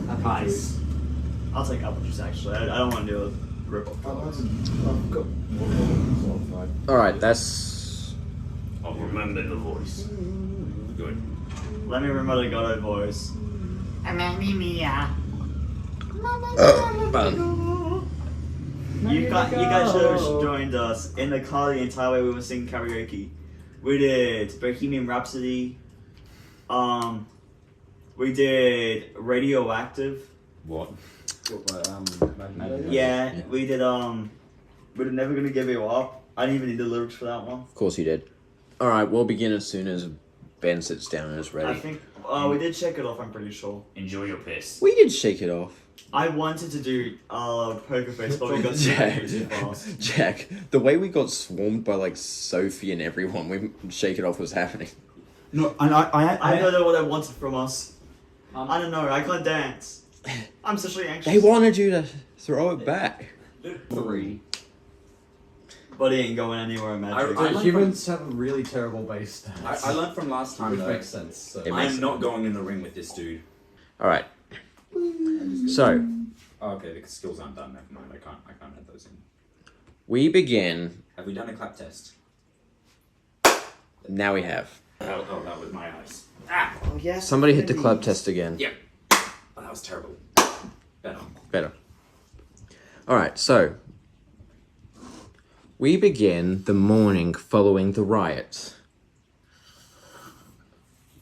apple juice. Ice. I'll take apple juice actually. I don't want to do a rip-off. I've got one. Alright, that's... I'll remember the voice. Good. Let me remember the Godot voice. You guys should have joined us in the car the entire way we were singing karaoke. We did Bohemian Rhapsody. We did Radioactive. What? Yeah, we did We're Never Gonna Give You Up. I didn't even need the lyrics for that one. Of course you did. Alright, we'll begin as soon as Ben sits down and is ready. I think we did shake it off, I'm pretty sure. Enjoy your piss. We did shake it off. I wanted to do poker face, but we got too fast. Jack, the way we got swarmed by like Sophie and everyone, we shake it off was happening. No, and I don't know what they wanted from us. I don't know, I can't dance. I'm socially anxious. They wanted you to throw it back. 3. But he ain't going anywhere, magic. Humans have a really terrible base stats. I learned from last time which though. makes sense. So. It I makes am not going in the ring with this dude. Alright. So, Oh, okay, the skills aren't done. Never mind. I can't add those in. we begin. Have we done a clap test? Now we have. Oh, that was my eyes. Ah! Oh, yes. Somebody hit the club test again. Yep. Oh, that was terrible. Better. Alright, so. We begin the morning following the riot.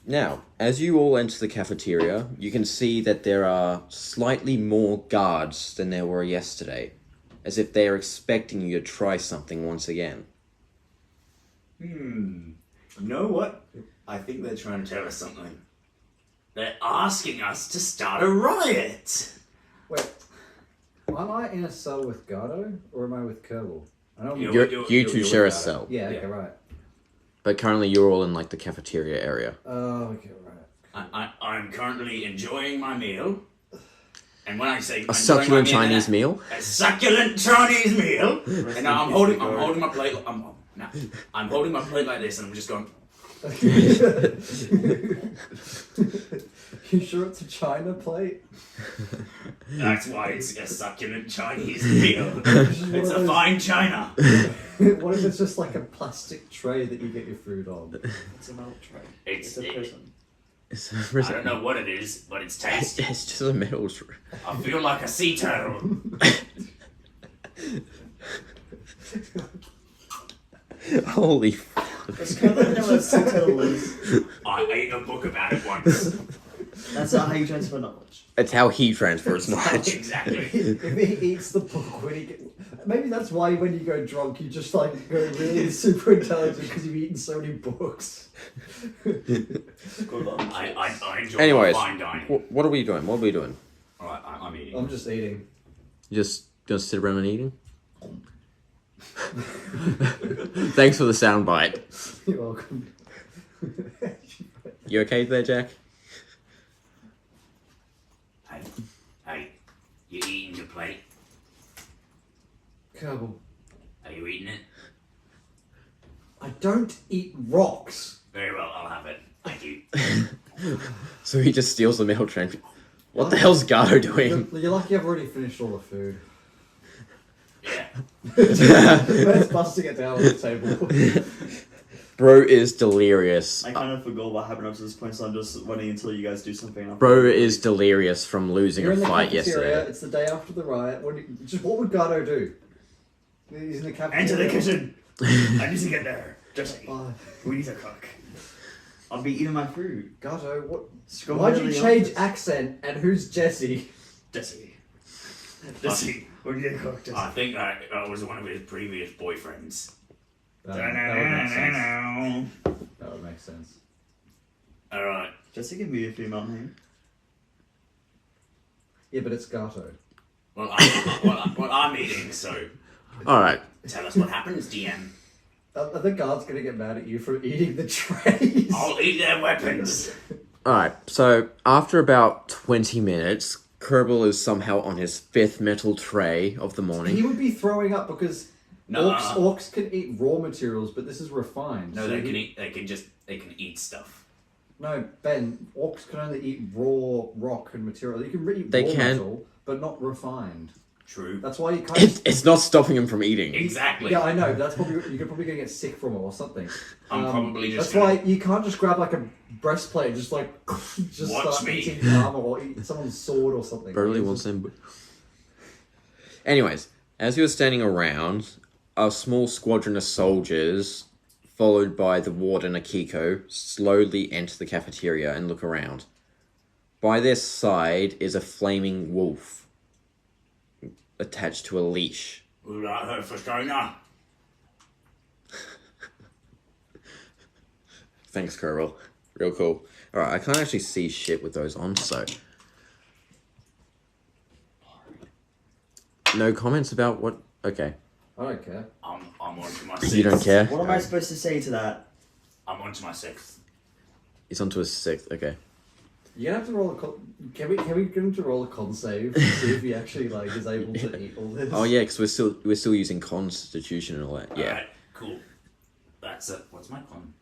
Now, as you all enter the cafeteria, you can see that there are slightly more guards than there were yesterday, as if they are expecting you to try something once again. You know what? I think they're trying to tell us something. They're asking us to start a riot! Wait, am I in a cell with Gardo or am I with Kerbal? I don't. You two share a cell, Yeah. Okay. Right. but currently you're all in like the cafeteria area. Oh. Okay. Right. I'm currently enjoying my meal. And when I say A succulent Chinese meal? a succulent Chinese meal, and I'm holding my plate. I'm holding my plate like this, and I'm just going. You sure it's a China plate? That's why it's a succulent Chinese meal. It's a fine china. What if it's just like a plastic tray that you get your food on? It's a metal tray. It's a prison. I I don't know what it is, but it's tasty. It's just a metal tray. I feel like a sea turtle. Holy fuck. It's kind of like what sea turtle is. I ate a book about it once. That's not how you transfer knowledge. It's how he transfers knowledge. Exactly. If he eats the book when he maybe that's why when you go drunk you just like go really super intelligent because you've eaten so many books. Good luck. I enjoy Anyways, fine dining. what are we doing? What are we doing? Alright, I'm eating. I'm just eating. You just gonna sit around and eating? Thanks for the soundbite. You're welcome. You okay there, Jack? Hey, you eating your plate? Kerbal, Are you eating it? I don't eat rocks. Very well, I'll have it. Thank you. So he just steals the metal tray. What the hell's Gardo doing? You're lucky I've already finished all the food. Yeah. Let's busting it down on the table. Bro is delirious. I kind of forgot what happened up to this point, so I'm just waiting until you guys do something. Bro is delirious from losing You're in a the fight cafeteria, yesterday. it's the day after the riot. What would Gardo do? He's in the cafeteria. Enter the kitchen. I need to get there. Jesse, Oh, we need to cook. I'll be eating my food. Gardo, what? Go Why'd to you the change office. accent? And who's Jesse? Jesse. Jesse, we need to cook. Jesse. I think that was one of his previous boyfriends. That would make sense. That would make sense. Alright. Jesse can be a female name. Yeah, but it's Gato. Well, I'm eating, so Alright. tell us what happens, DM. Are the guards gonna get mad at you for eating the trays? I'll eat their weapons. Alright, so after about 20 minutes, Kerbal is somehow on his 5th metal tray of the morning. He would be throwing up because No. orcs can eat raw materials, but this is refined. No, so they can eat. They can eat stuff. No, Ben, orcs can only eat raw rock and material. You can eat They raw can. metal, but not refined. True. That's why you can't... It's not stopping him from eating. Exactly. Yeah, I know. That's probably you're probably gonna get sick from it or something. I'm probably just. That's why you can't just grab like a breastplate and just like just Watch start me. eating armor or eat someone's sword or something. Burley It's wants just- them. Anyways, as you were standing around, a small squadron of soldiers, followed by the warden Akiko, slowly enter the cafeteria and look around. By their side is a flaming wolf attached to a leash. All right, her for Stoner. Thanks, Kerbal. Real cool. Alright, I can't actually see shit with those on, so... No comments about what... Okay. I don't care. I'm on to my sixth. You don't care? What am I supposed to say to that? I'm on to my sixth. He's onto a 6th, okay. You're gonna have to roll a can we get him to roll a con save to see if he actually like is able to eat all this? Oh yeah, because we're still using Constitution and all that. Yeah. Alright, cool. That's it. What's my con?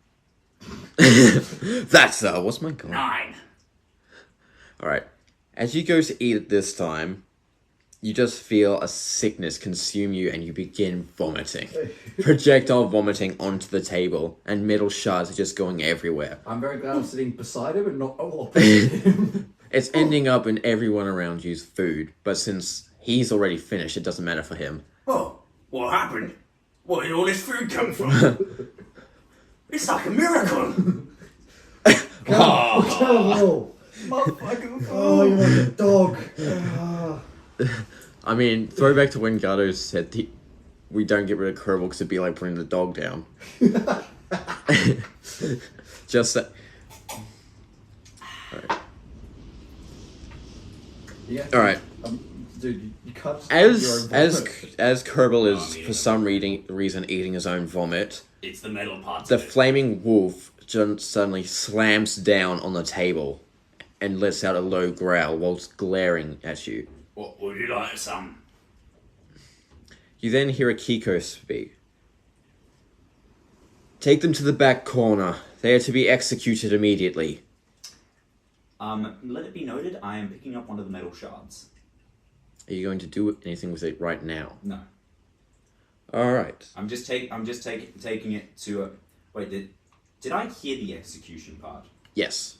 That's what's my god? 9. Alright. As you go to eat it this time, you just feel a sickness consume you and you begin vomiting. Projectile vomiting onto the table, and metal shards are just going everywhere. I'm very glad I'm sitting beside him and not opposite him. It's ending up in everyone around you's food, but since he's already finished, it doesn't matter for him. Oh, what happened? Where did all this food come from? It's like a miracle. Oh, motherfucker! Oh, you're like a dog. Ah. I mean, throwback to when Gato said we don't get rid of Kerbal because it'd be like putting the dog down. Just that. Yeah. Alright. Dude, you can't just eat your own vomit. As Kerbal is for some reason eating his own vomit, It's the metal parts the of it. flaming wolf suddenly slams down on the table and lets out a low growl whilst glaring at you. What would you like, some? You then hear Akiko speak. Take them to the back corner. They are to be executed immediately. Let it be noted, I am picking up one of the metal shards. Are you going to do anything with it right now? No. Alright. I'm just taking it to a... Wait, did I hear the execution part? Yes.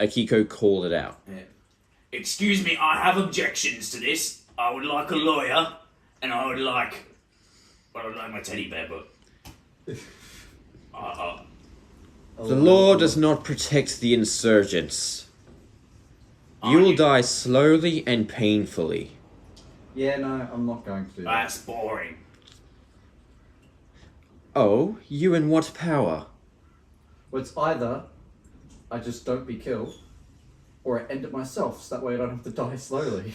Akiko called it out. Yeah. Excuse me, I have objections to this. I would like a lawyer, and I would like my teddy bear, but... The law does not protect the insurgents. You will die slowly and painfully. Yeah, no, I'm not going to do that. That's boring. Oh, you in what power? Well, it's either I just don't be killed, or I end it myself, so that way I don't have to die slowly.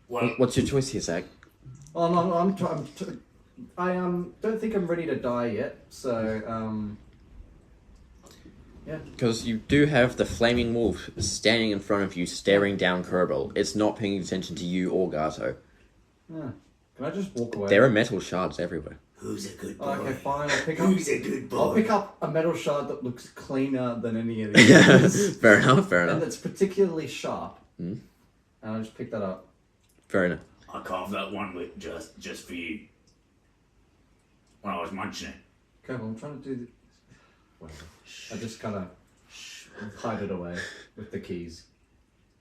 Well, What's your choice here, Zach? Oh no, I don't think I'm ready to die yet. So yeah. Because you do have the flaming wolf standing in front of you, staring down Kerbal. It's not paying attention to you or Gato. Yeah. Can I just walk away? There are metal shards everywhere. who's a good boy? Oh, okay, fine. I'll pick up. Who's a good boy? I'll pick up a metal shard that looks cleaner than any of these. Fair enough, fair And enough. it's particularly sharp. Hmm. And I just pick that up. Fair enough. I carved that one with just for you. When I was munching it. Okay, well, I'm trying to do this. Whatever. I just kind of hide it away with the keys.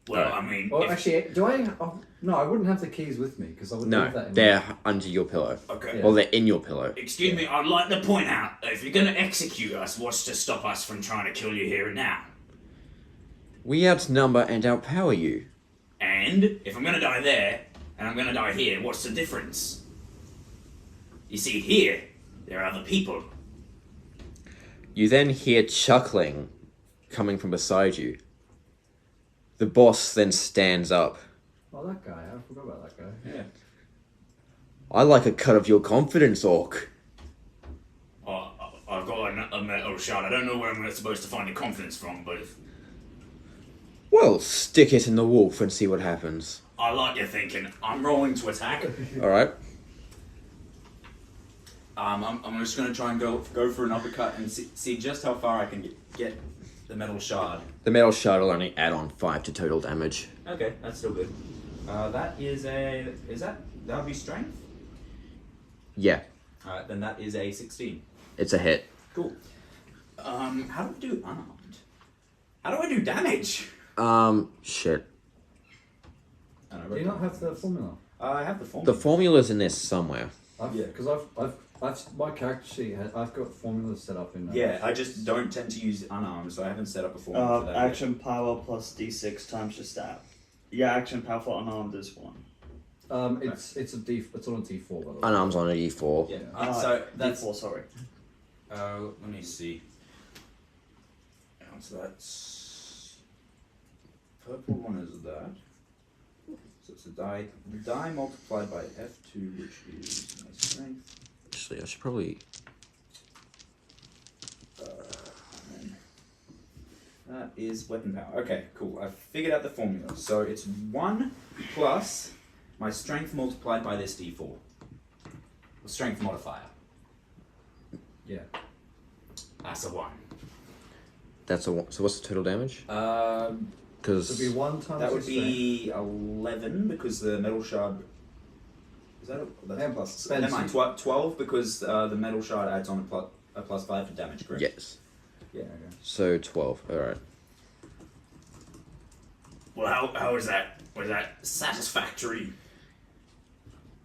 Well, Alright. I mean, Well, if- actually, do I? Oh, no, I wouldn't have the keys with me because I would leave that No, in they're under your pillow. okay. Yeah. Well, they're in your pillow. Excuse me, I'd like to point out that if you're gonna execute us, what's to stop us from trying to kill you here and now? We outnumber and outpower you. And if I'm gonna die there, and I'm gonna die here, what's the difference? You see, here, there are other people. You then hear chuckling coming from beside you. The boss then stands up. Oh, that guy. I forgot about that guy. Yeah. I like a cut of your confidence, Orc. I've got a metal shard. I don't know where I'm supposed to find the confidence from, but Well, stick it in the wolf and see what happens. I like your thinking. I'm rolling to attack. Alright? I'm just gonna try and go for an uppercut and see just how far I can get. The metal shard. The metal shard will only add on 5 to total damage. Okay, that's still good. That would be strength? Yeah, Alright, then that is a 16. it's a hit. Cool. How do I do unarmed? How do I do damage? Shit. Do you not have the formula? I have the formula. The formula's in there somewhere. Yeah. Because I've my character sheet I've got formulas set up in there. Yeah, I just don't tend to use unarmed, so I haven't set up a formula for that. Action power plus d6 times your stat. Yeah, action power for unarmed is 1. It's it's on a D4 by the way. Unarmed's on a d4. Yet. Yeah. So that's. d4, sorry. Let me see. So that's. Purple one is that. So it's a die multiplied by F2, which is my strength. Actually, I should probably... And that is weapon power. Okay, cool. I've figured out the formula. So it's 1 plus my strength multiplied by this d4. The strength modifier. Yeah. That's a 1. That's a 1. So what's the total damage? It'd Because... be 1 times. That would your be 11 because the metal shard. Is that that's Yeah, plus? Ben's- Never mind. 12 because the metal shard adds on a plus 5 to damage. Correct. Yes. Yeah. Okay. So 12. Alright. Well, how was that? Was that satisfactory?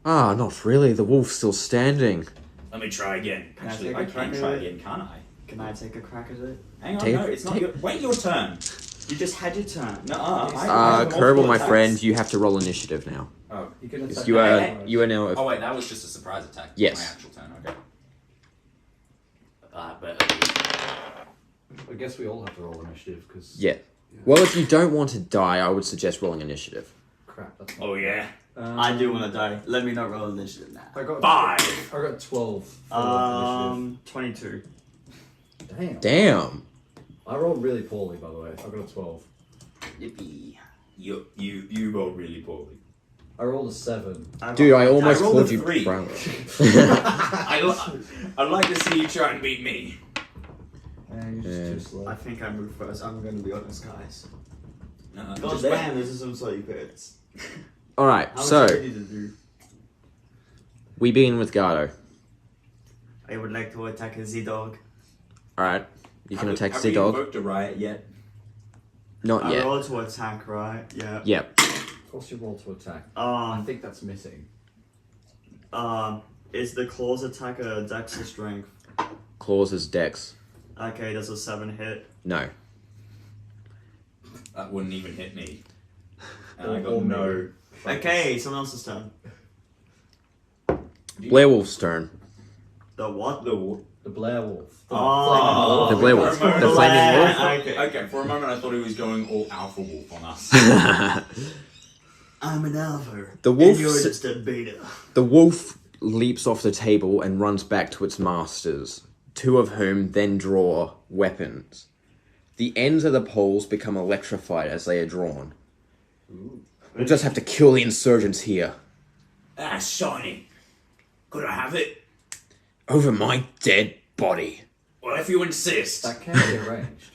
Ah, not really. The wolf's still standing. Let me try again. Actually, take I a can crack try at it? again, can't I? Can I take a crack at it? Hang on, Take- no, it's not take- your. Wait, your turn. You just had your turn. No, I have Kerbal, multiple my attacks. friend, you have to roll initiative now. Oh. You can attack. You Hey, are, you are now... Oh wait, that was just a surprise attack. Yes. My actual turn. Okay. But I guess we all have to roll initiative because. Yeah. Well, if you don't want to die, I would suggest rolling initiative. Crap. That's not. oh yeah, I do want to die. Let me not roll initiative now. I got 5. I got 12. For 22. initiative. Damn. Damn. I rolled really poorly, by the way. I got a 12. Yippee. You rolled really poorly. I rolled a 7. Dude, I almost rolled called a you 3. brown. I'd like to see you try and beat me. And you're Yeah. just too slow. I think I moved first. I'm going to be honest, guys. Just God's there. man, this is some sort of bits. Alright, How so much do I need to do? we begin with Gardo. I would like to attack a Z-Dog. Alright, you can attack Have the we dog. invoked a riot yet? Not I yet. roll to attack, right? Yeah. Yep. Of course, you roll to attack. I Um, think that's missing. is the claws attack a dex or strength? Claws is dex. Okay, does a 7 hit? No. That wouldn't even hit me. And I Or got no. me. Okay, someone else's turn. Werewolf's turn. The what? The Blair Wolf. The Oh. The Blair Wolf. For a moment, The flaming wolf. Okay. Okay, for a moment I thought he was going all alpha wolf on us. I'm an alpha. The and wolf you're s- just a beta. The wolf leaps off the table and runs back to its masters, 2 of whom then draw weapons. The ends of the poles become electrified as they are drawn. We'll just have to kill the insurgents here. That's shiny. Could I have it? Over my dead body. Well, if you insist. That can be arranged.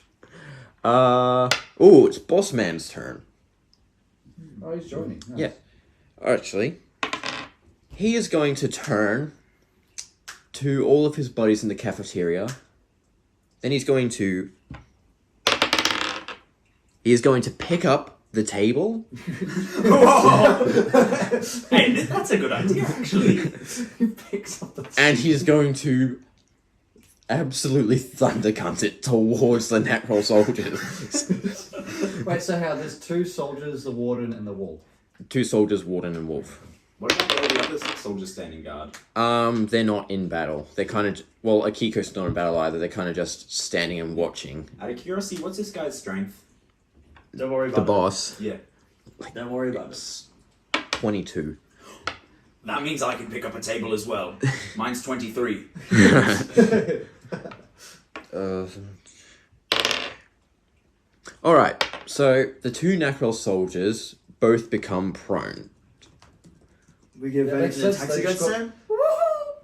Oh, it's Boss Man's turn. Oh, he's joining. Nice. Yeah. Actually, he is going to turn to all of his buddies in the cafeteria. Then he's going to... He is going to pick up the table. Hey, that's a good idea, actually. He picks up the. And he's going to absolutely thundercunt it towards the natural soldiers. Wait, so how? There's 2 soldiers, the warden, and the wolf. 2 soldiers, Warden and Wolf. What about all the other soldiers standing guard? They're not in battle. They're kind of... Well, Akiko's not in battle either. They're kind of just standing and watching. Out of curiosity, what's this guy's strength? Don't worry The about boss, Yeah. it. Don't worry about it. 22. That means I can pick up a table as well. Mine's 23. Alright, so the 2 Necrol soldiers both become prone. We give Yeah, advantage makes to sense, attacks they just against got- them?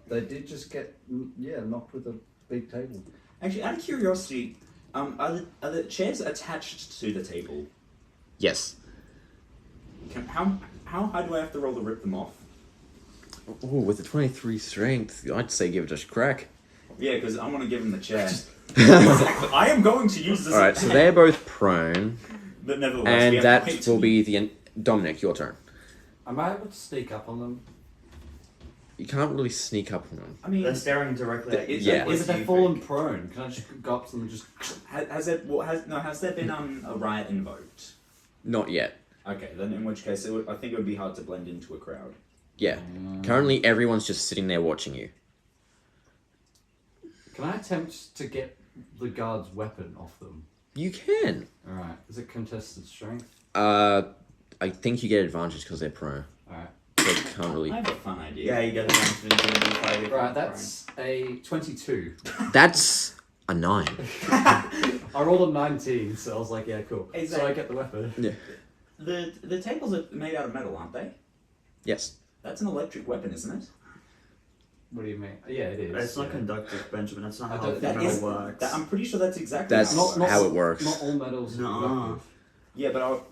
They did just get knocked with a big table. Actually, out of curiosity, Are the chairs attached to the table? Yes. How high do I have to roll to rip them off? Ooh, with a 23 strength, I'd say give it a crack. Yeah, because I want to give him the chair. Exactly. I am going to use this. Alright, so they're both prone, But nevertheless, we and have to wait that till will be the... Dominic, your turn. Am I able to sneak up on them? You can't really sneak up on them. I mean, They're staring directly at you. Yeah. If they're fallen prone, can I just go up to them and just... has there been a riot invoked? Not yet. Okay, then in which case I think it would be hard to blend into a crowd. Yeah. Currently, everyone's just sitting there watching you. Can I attempt to get the guard's weapon off them? You can. Alright. Is it contested strength? I think you get advantage because they're prone. Alright. So you can't really... I have a fun idea. Yeah, you get advantage into the fight. Right, that's a 22. That's a 9. I rolled a 19, so I was like, yeah, cool. Is So that- I get the weapon. Yeah. The tables are made out of metal, aren't they? Yes. That's an electric weapon, isn't it? What do you mean? Yeah, it is. It's not yeah. conductive, Benjamin. That's not I how don't- That metal is. works. I'm pretty sure that's exactly That's how it works. how it works. Not all metals are Nuh-uh. conductive. Yeah, but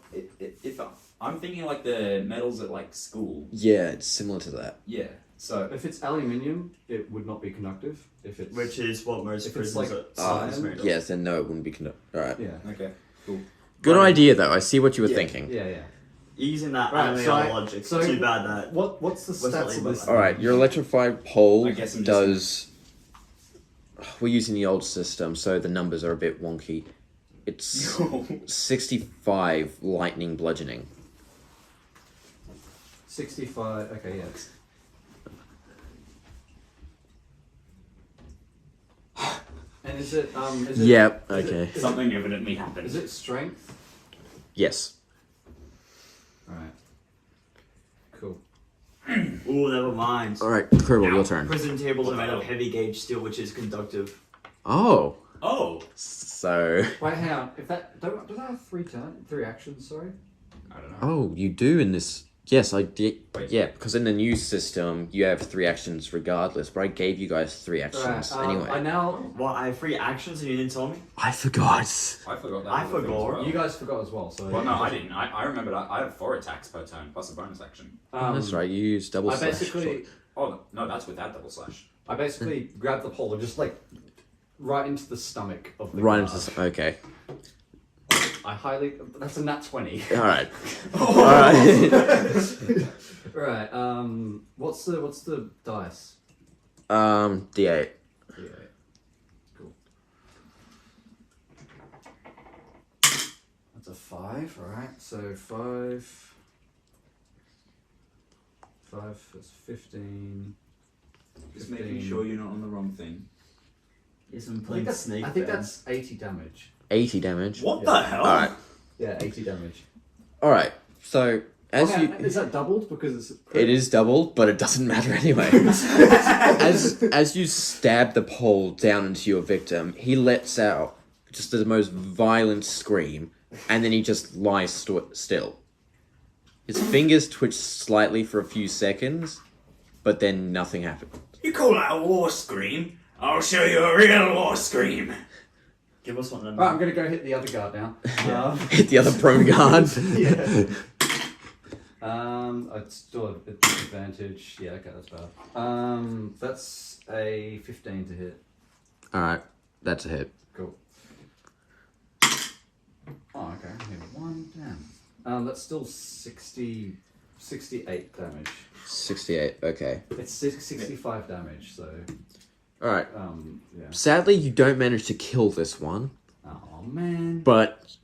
if I'm thinking like the metals at like school. Yeah, it's similar to that. Yeah. So If it's aluminium, it would not be conductive. If it's Which is what most If it's prisons like are. cyan, made of. Yes, then no, it wouldn't be conduct. Alright. yeah, okay, cool. Good idea, though. I see what you were yeah, thinking. Yeah. Using that Right, anime so logic. so Too bad that. What's the What's that stats of label? this? Alright, your electrified pole I guess I'm just does... We're using the old system, so the numbers are a bit wonky. It's 65 lightning bludgeoning. 65. Okay, yeah. And is it Is it, Yep, is it- okay. is it- Something evidently happened. Is it strength? Yes. Alright. Cool. Ooh, never mind. Alright, Kerbal, your turn. Prison tables What are the made of hell? heavy gauge steel, which is conductive. Oh, Oh, so... Wait, hang on. If that do I have three actions? Sorry. I don't know. Oh, you do in this... Yes, I did. Wait. Yeah, because in the new system, you have 3 actions regardless, but I gave you guys 3 actions anyway. I now. What? I have 3 actions and you didn't tell me? I forgot. I forgot that. I other thing as forgot. well. You guys forgot as well. So. Well, no, I didn't. I remembered. I have 4 attacks per turn plus a bonus action. That's right, you used double I slash. basically, Oh no, that's without double slash. I basically grabbed the pole and just like right into the stomach of the Right guard. into... Okay. I highly. That's a nat 20. Alright. Alright. Right. What's the dice? D8. Yeah. Cool. That's a 5. All right. So 5. 5 is 15. Just making sure you're not on the wrong thing. Yes, I'm I playing think that's, Snake. I think then. that's 80 damage. 80 damage. What Yeah. the hell? Alright. Yeah, 80 damage. Alright. So, as Okay, you... is that doubled because it's? It is doubled, but it doesn't matter anyway. as you stab the pole down into your victim, he lets out just the most violent scream, and then he just lies still. His fingers twitch slightly for a few seconds, but then nothing happens. You call that a war scream? I'll show you a real war scream. Give us one then. Right, I'm gonna go hit the other guard now. Hit the other prone guard. Yeah. I still have a bit of disadvantage. Yeah, okay, that's bad. That's a 15 to hit. Alright, that's a hit. Cool. Oh, okay. I hit 1. Damn. That's still 68 damage. 68, okay. It's 65 damage, so Alright. yeah. Sadly, you don't manage to kill this one, Oh man. but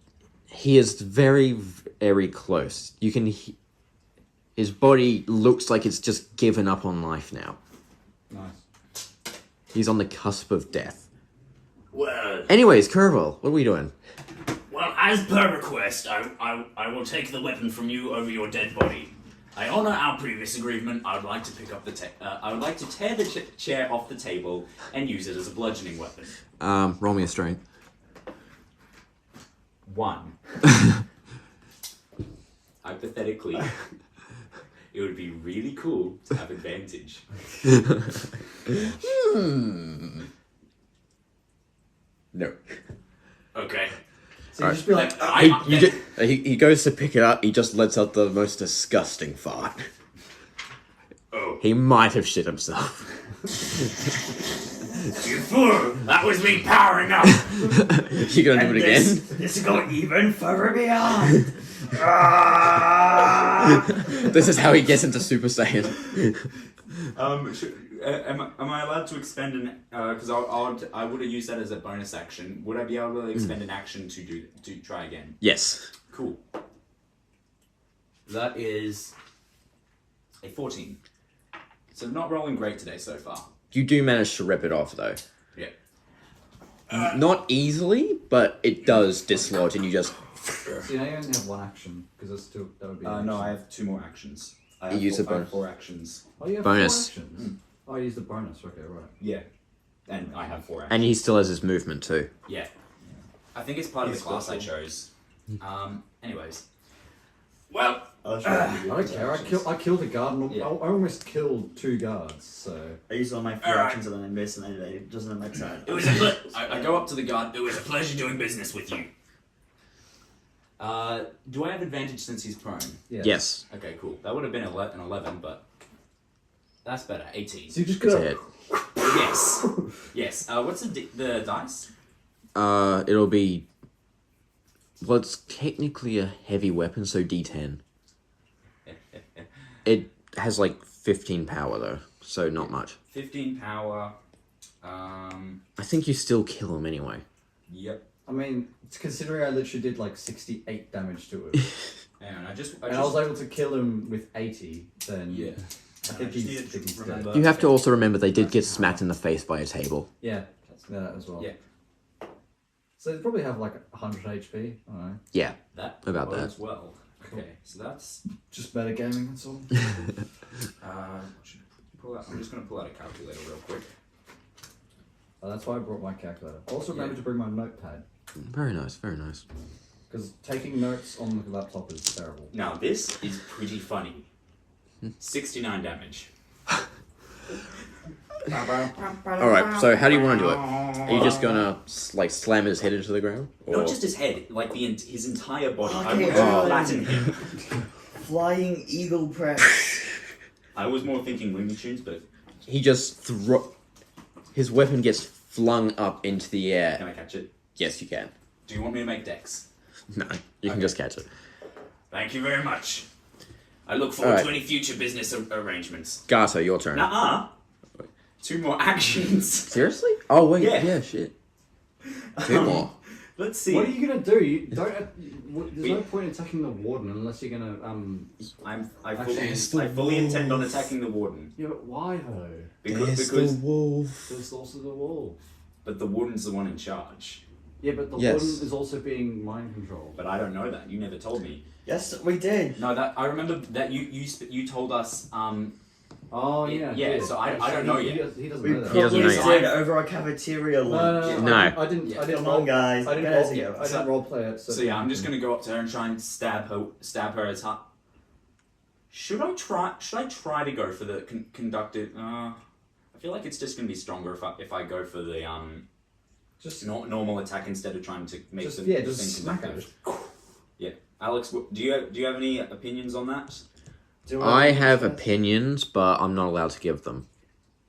he is very, very close. You can... His body looks like it's just given up on life now. Nice. He's on the cusp of death. Well, Anyways, Kerbal, what are we doing? as per request, I will take the weapon from you over your dead body. I honor our previous agreement. I would like to pick up the. I would like to tear the chair off the table and use it as a bludgeoning weapon. Roll me a strength. 1. Hypothetically, it would be really cool to have advantage. No. Okay. So you just be like, He goes to pick it up, he just lets out the most disgusting fart. Oh. He might have shit himself. You fool! That was me powering up! You gonna do it again? This go even further beyond. This is how he gets into Super Saiyan. Am I allowed to expend an? Because I would have used that as a bonus action. Would I be able to expend an action to try again? Yes. Cool. That is a 14. So not rolling great today so far. You do manage to rip it off, though. Yeah. Not easily, but it does dislodge, and you just... so you only have one action, because that would be an No, action. I have 2 more actions. I You have use a I have bonus. 4 actions. Oh, you have Bonus. 4 actions? Oh, I used the bonus, okay, right. Yeah. And I have 4 actions. And he still has his movement, too. Yeah. I think it's part of He's the class special. I chose. Anyways. Well, I'll try I don't care, I killed a guard, and Yeah. I almost killed 2 guards, so... I use all my 4 Alright. actions and then I miss and then it doesn't make sense. it was I go up to the guard. It was a pleasure doing business with you. Do I have advantage since he's prone? Yes. Okay, cool. That would have been an 11, but that's better. 18. So you just It's a gotta... hit. Yes. Yes. What's the dice? It'll be... Well, it's technically a heavy weapon, so D10. It has, like, 15 power, though, so not much. 15 power. I think you still kill him anyway. Yep. I mean, considering I literally did like 68 damage to him, Hang on, I just and I was able to kill him with 80, then yeah. I think he's dead. You have to also remember they did get smacked in the face by a table. Yeah, that as well. Yeah. So they probably have like 100 HP, I don't know. Yeah. That About that. bodes well. Okay, so that's Just metagaming, that's all. I'm just gonna pull out a calculator real quick. That's why I brought my calculator. Also remember to bring my notepad, Very nice, very nice. because taking notes on the laptop is terrible. Now this is pretty funny. 69 damage. Alright, so how do you want to do it? Are you just gonna, like, slam his head into the ground? Or... Not just his head, like his entire body. I Okay, want to oh. flatten him. Flying eagle press. I was more thinking Looney Tunes, but He just his weapon gets flung up into the air. can I catch it? Yes, you can. Do you want me to make dex? No, you can just catch it. Thank you very much. I look forward Alright. to any future business arrangements. Gato, your turn. Nuh-uh. 2 more actions. Seriously? Oh, wait, Yeah. yeah shit. 2 more. Let's see. What are you gonna do? You don't. There's no point in attacking the warden unless you're gonna I Actually, it's the fully intend on wolf. attacking the warden. Yeah, but why though? Because wolf. There's also the wall. but the warden's the one in charge. Yeah, but the Yes. warden is also being mind controlled. But I don't know that. You never told me. Yes, we did. No, that I remember that you told us. Oh yeah. Yeah, good. so I don't know yet. He doesn't We know that. He doesn't probably know did yet. over our cafeteria No, lunch. No. I didn't. Yeah, I didn't. Come roll, on, guys. I didn't Get us role. together. I didn't role play it. So yeah, I'm just gonna go up to her and try and stab her as hard. Should I try to go for the conducted? I feel like it's just gonna be stronger if I go for the Just normal attack instead of trying to make just the yeah, thing just smack her. conductive. Yeah, Alex, do you have any opinions on that? I have opinions, but I'm not allowed to give them.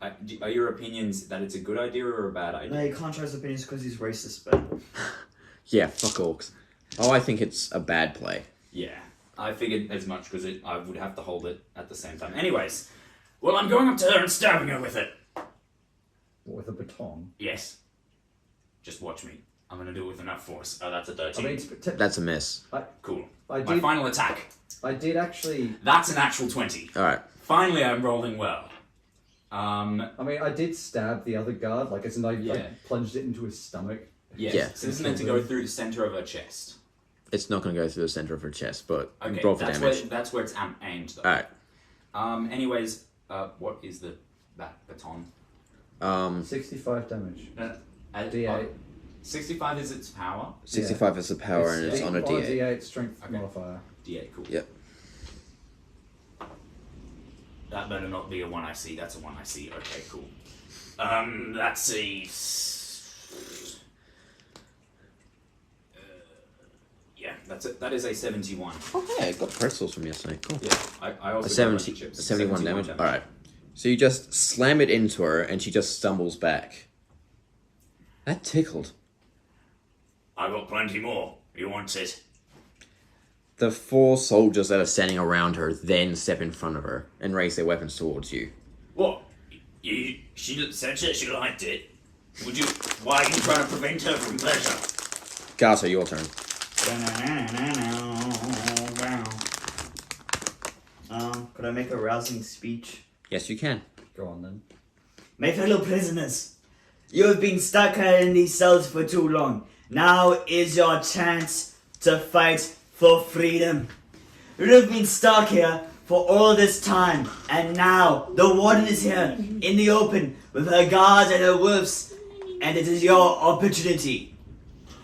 Are your opinions that it's a good idea or a bad idea? No, you can't try his opinions because he's racist, but... Yeah, fuck orcs. Oh, I think it's a bad play. Yeah, I figured as much because I would have to hold it at the same time. Anyways, well, I'm going up to her and stabbing her with it. With a baton. Yes. Just watch me. I'm gonna do it with enough force. Oh, that's a I 13. mean, That's a miss. Cool. I My did. final attack. I did actually. That's an actual 20. Alright. Finally, I'm rolling well. I mean, I did stab the other guard. Like, as in, I Yeah. like, plunged it into his stomach. Yes. Yeah. So this is meant to go through the center of her chest. It's not going to go through the center of her chest, but Okay, roll for that's damage. that's where it's aimed though. Alright. Anyways, what is that baton? 65 damage. At, D8. 65 is its power. 65 is the power, and it's on a D8. D8 strength Okay. modifier. D8, cool. Yep. That better not be a one I see. That's a one I see. Okay, cool. That's a That is a 71. Oh yeah, got pretzels from yesterday. Cool. Yeah, I also A got 70, chips. 71 damage. Alright. So you just slam it into her and she just stumbles back. That tickled. I got plenty more. You want it? The 4 soldiers that are standing around her then step in front of her and raise their weapons towards you. What? She said that she liked it. Would you? Why are you trying to prevent her from pleasure? Garter, your turn. Could I make a rousing speech? Yes, you can. Go on then. My fellow prisoners, you have been stuck in these cells for too long. Now is your chance to fight for freedom. You have been stuck here for all this time, and now the warden is here in the open with her guards and her wolves, and it is your opportunity.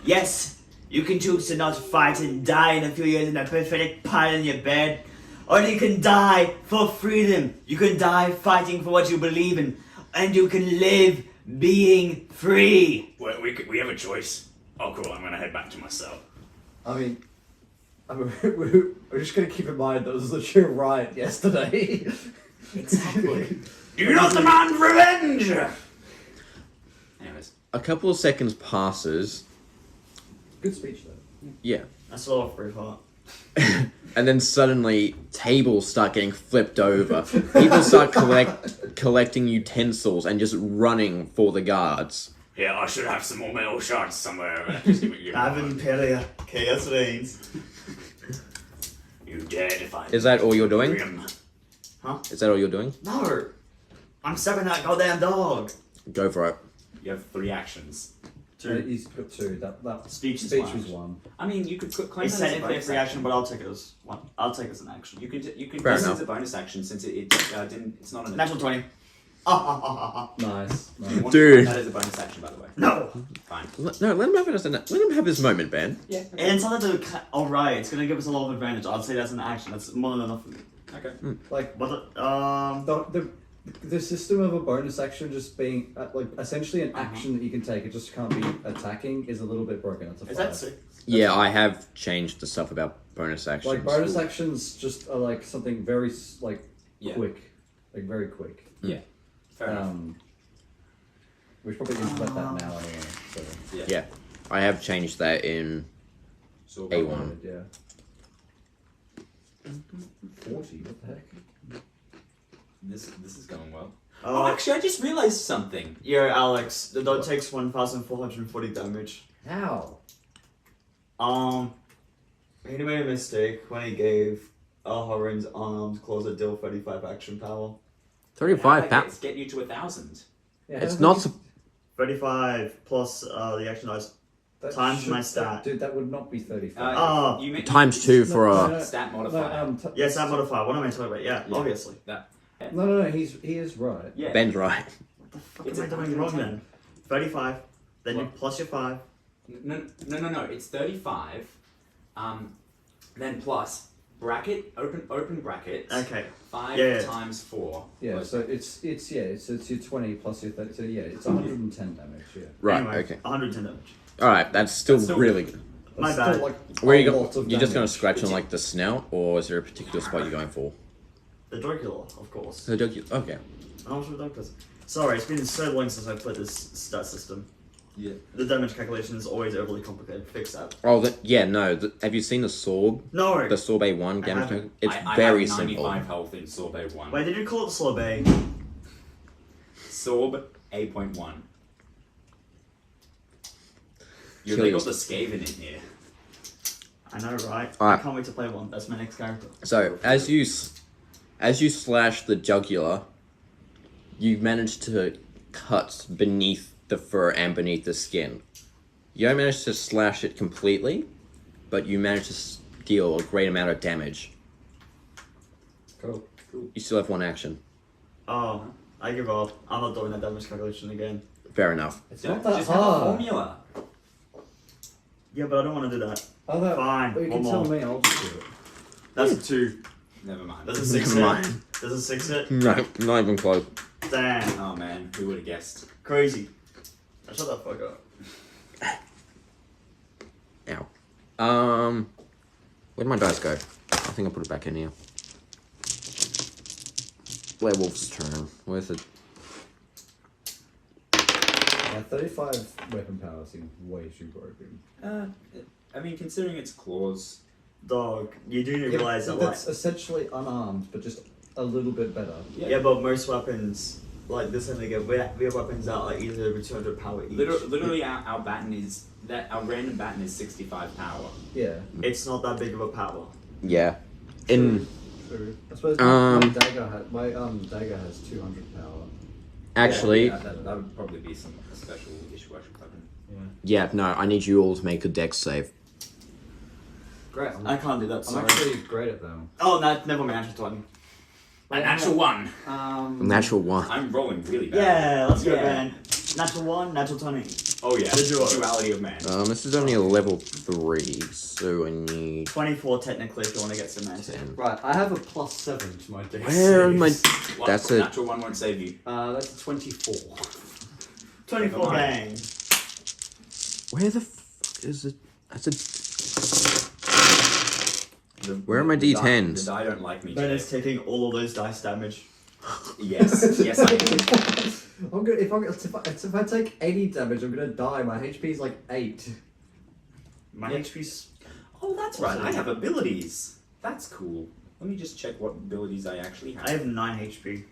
Yes, you can choose to not fight and die in a few years in a pathetic pile in your bed, or you can die for freedom. You can die fighting for what you believe in, and you can live being free. Well, we have a choice. Oh, cool. I'm gonna head back to my cell. I mean, we're just gonna keep in mind that was a true riot yesterday. Exactly. Do you not demand revenge? Anyways, A couple of seconds passes. Good speech though. Yeah. That's all off Braveheart. And then suddenly tables start getting flipped over. People start collecting utensils and just running for the guards. Yeah, I should have some more metal shards somewhere. Just give me Have Imperia. Chaos reigns. You dare defy Is that all you're doing? freedom. Is that all you're doing? No! I'm stabbing that goddamn dog! Go for it. you have 3 actions. He's got 2. That Speech is speech one. was 1. I mean, you could claim It's that as a technically a bonus free action, but I'll take it as one. I'll take it as an action. You could Fair this enough. is a bonus action since it didn't. It's not an Natural 20. Nice. You want Dude. that is a bonus action, by the way. No! Fine. No, let him have his moment, Ben. Yeah. And it's not that alright, it's gonna give us a lot of advantage. I'd say that's an action. That's more than enough for me. Okay. Like But, the system of a bonus action just being like essentially an action that you can take. It just can't be attacking is a little bit broken. It's a is 5. that 6? Yeah, I have changed the stuff about bonus actions. Like bonus actions just are like something very Yeah. quick, like very quick. Yeah. Fair enough. We should probably implement that now anyway. So Yeah, I have changed that in So A1. yeah. 40. What the heck? This is going well. Oh, Actually, I just realized something. Yo, Alex, the dog takes 1,440 damage. How? He made a mistake when he gave Horin's arms claws that deal 35 action power. 35 That pounds. get you to 1,000. Yeah, It's how not. the heck 35 plus the action dice. that times should- my stat. Dude, that would not be 35. Oh. you meant- Times 2 for No, a. stat no, modifier. Yes, that modifier. What am I talking about? Yeah, Yeah. obviously. No, he is right. Yeah. Ben's right. What the fuck It's am I a doing wrong 110. then? 35. Then you What? plus your 5. No. It's 35. Then plus bracket open bracket. Okay. 5 Yeah. times 4. Yeah, so it's your 20 plus your 30. So yeah, it's 110 damage. Yeah. Right, Anyway, okay. 110 damage. Alright, that's still That's still really good. good. My That's still, bad. like, Where a you go? lot of You're just gonna damage. scratch on like the snout, or is there a particular spot you're going for? The Dracula, of course. The dog. Okay. How much of a dog does? Sorry, it's been so long since I played this stat system. Yeah. The damage calculation is always overly complicated. Fix that. Oh, yeah. No. Have you seen the Sorb? No! The Sorb A1 I damage. haven't. It's I very have simple. 95 health in Sorb A1. Wait, did you call it Sorbet? Sorb A.1. You've Kill got the Skaven in here. I know, right? Alright. I can't wait to play one. That's my next character. So as you slash the jugular, you manage to cut beneath the fur and beneath the skin. You don't manage to slash it completely, but you manage to deal a great amount of damage. Cool. You still have 1 action. Oh, I give up. I'm not doing that damage calculation again. Fair enough. It's Just not that have a hard. formula. Yeah, but I don't want to do that. Oh, no. Fine, But you one can tell more. me, I'll just do it. That's a 2. Never mind. That's a 6 Never hit. mind. That's a 6 hit. No, not even close. Damn. Oh man, who would have guessed? Crazy. Shut the fuck up. Ow. Where'd my dice go? I think I put it back in here. Werewolf's turn. Where's it? 35 weapon power seems way too broken. I mean, considering its claws. Dog, you do realize that, That's essentially unarmed, but just a little bit better. yeah, but most weapons, like this one again, we have weapons that are either over 200 power each. Literally, our baton is that our random baton is 65 power. Yeah. It's not that big of a power. Yeah. In True. I suppose my dagger has 200 power. actually, Yeah, that would probably be a special dishwasher weapon. yeah. No, I need you all to make a dex save. Great. I can't do that. I'm Sorry. actually great at them. Oh, no, never mind. Natural 20. A natural 1. Natural 1. I'm rolling really bad. Yeah, let's go, Yeah. man. Natural 1, natural 20. Oh yeah, The duo. duality of man. This is only a level 3, so I need 24 technically if you want to get semantic. 10. Right, I have a +7 to my dex. Where are my? What? That's a Natural 1 won't save you. That's a 24. 24 Come on. bang. where the fuck is it? That's a. Where are my D10s? The die don't like me. Ben today. is taking all of those dice damage. Yes, yes I am. I'm gonna if I take 80 damage, I'm gonna die. My HP is like 8. My Yeah. HP's. Oh, that's right. I have abilities. That's cool. Let me just check what abilities I actually have. I have 9 HP.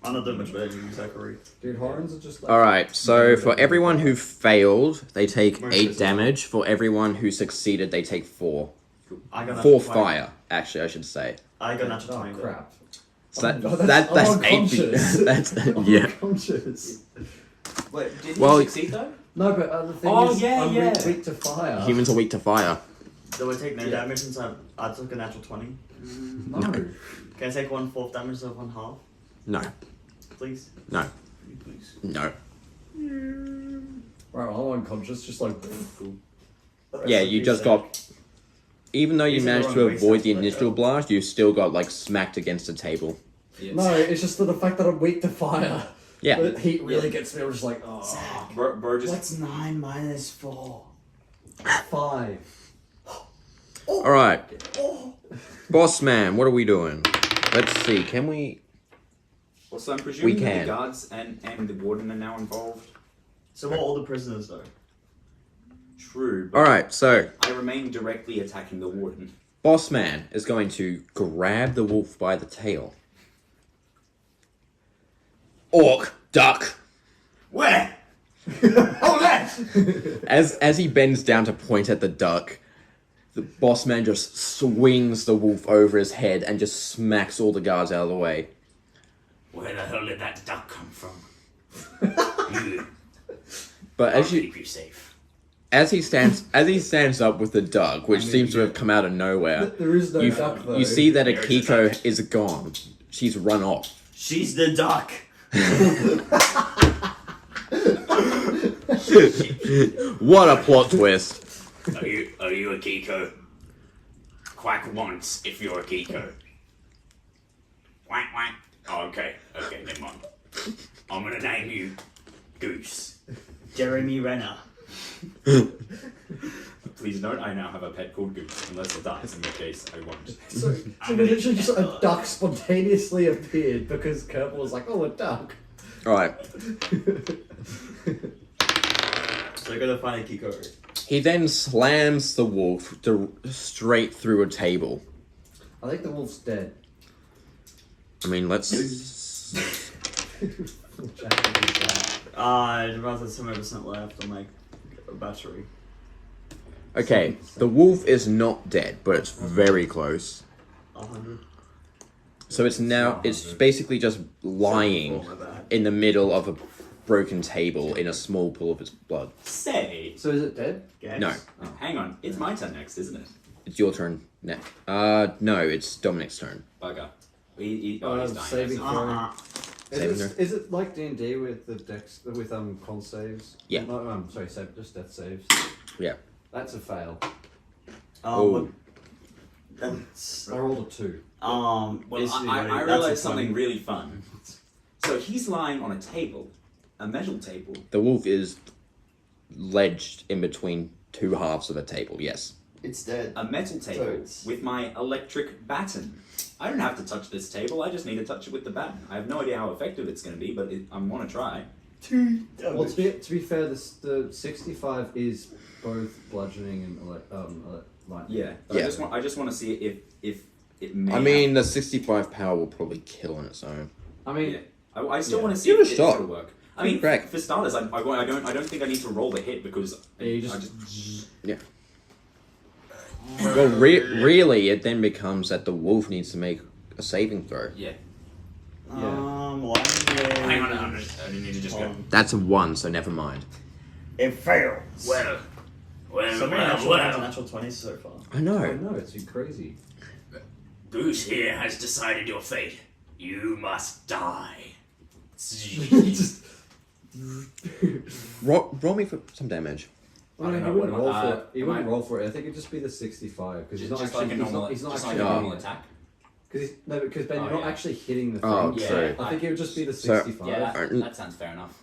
I'm not doing much better than you, Zachary. Dude, horns are just like. All right. So for everyone who failed, they take Most 8 is damage. For everyone who succeeded, they take 4. I got 4 natural 20. fire. Actually, I should say. I got natural Oh 20. though. crap. So I'm that's unconscious. 8. That's I'm yeah. unconscious. Wait, did Well- you succeed though? No, but the thing Oh, is, yeah, I'm yeah. weak to fire. Humans are weak to fire. Do I take no Yeah. damage since I took a natural 20? No. Can I take 1/4 damage so 1/2? No. Please? No. Please. No. Right, I'm unconscious, just like. Cool. Yeah, you just got. Even though you Using the managed wrong to way avoid the sounds like initial that. blast, you still got like smacked against the table. Yes. No, it's just the fact that I'm weak to fire. Yeah. The heat really gets me. I'm just like, oh. Bro just. What's 9 minus 4? 5. All right. Boss man, what are we doing? Let's see. Can we? Well, so I'm presuming that can. the guards and the warden are now involved. So what all the prisoners though? True. But All right. So I remain directly attacking the warden. boss man is going to grab the wolf by the tail. Orc, duck. Where? Oh, that! As he bends down to point at the duck, the boss man just swings the wolf over his head and just smacks all the guards out of the way. Where the hell did that duck come from? You, But I'll as you keep you safe. as he stands up with the duck, which seems to have come out of nowhere, There is no you, duck though. you see that There is a Akiko duck. is gone. She's run off. She's the duck. What a plot twist. Are you a Kiko? Quack once if you're a Kiko. Quack quack. Oh, okay, never mind. I'm gonna name you Goose. Jeremy Renner. Please note, I now have a pet called Goose, unless it dies, in which case I won't. So literally just a duck spontaneously appeared because Kerbal was like, oh, a duck. Alright. So I gotta find a Kiko. He then slams the wolf straight through a table. I think the wolf's dead. I mean, let's. I'd rather 7% left on like a battery. Okay, the wolf is not dead, but it's very close. 100. So it's basically just lying Oh, my bad. in the middle of a broken table in a small pool of its blood. Say! So is it dead? Guess. No, Oh, hang on, it's my turn next, isn't it? it's your turn next. No, it's Dominic's turn. Bugger. He's I'm dying. saving so- Uh-uh. Saving Is it like D&D with the dex with con saves? Yeah. No, sorry, just death saves. Yeah. That's a fail. Oh. That's I rolled a 2. Well, basically I that's realized a something funny- really fun. So he's lying on a table, a metal table. The wolf is ledged in between two halves of a table, yes. It's dead. a metal table Toads. with my electric baton. I don't have to touch this table. I just need to touch it with the baton. I have no idea how effective it's going to be, but I want to try. 2 damage. Well, to be fair, the 65 is both bludgeoning and lightning. Yeah. But Yeah. I just want to see if it may. I mean, the 65 power will probably kill on its own. I mean, Yeah. I still Yeah. want to see Give it if a shot. it'll work. I mean, Correct. for starters, I don't think I need to roll the hit because you I just Well, really, it then becomes that the wolf needs to make a saving throw. yeah. Lightning. Hang on, I need to just go. That's a 1, so never mind. It fails. Well, So many natural 20s so far. I know. I know, it's been crazy. Bruce here has decided your fate. You must die. Just, Roll me for some damage. I mean, I he don't wouldn't know, roll what- for it. He am wouldn't I- roll for it. I think it'd just be the 65 because he's not Just actually. like a normal, he's not just like actually a hitting normal it. attack. Because Ben, Oh, you're not yeah. actually hitting the thing. Oh, Yeah. sorry. I think it would just be the So- 65. Yeah, Alright. that sounds fair enough.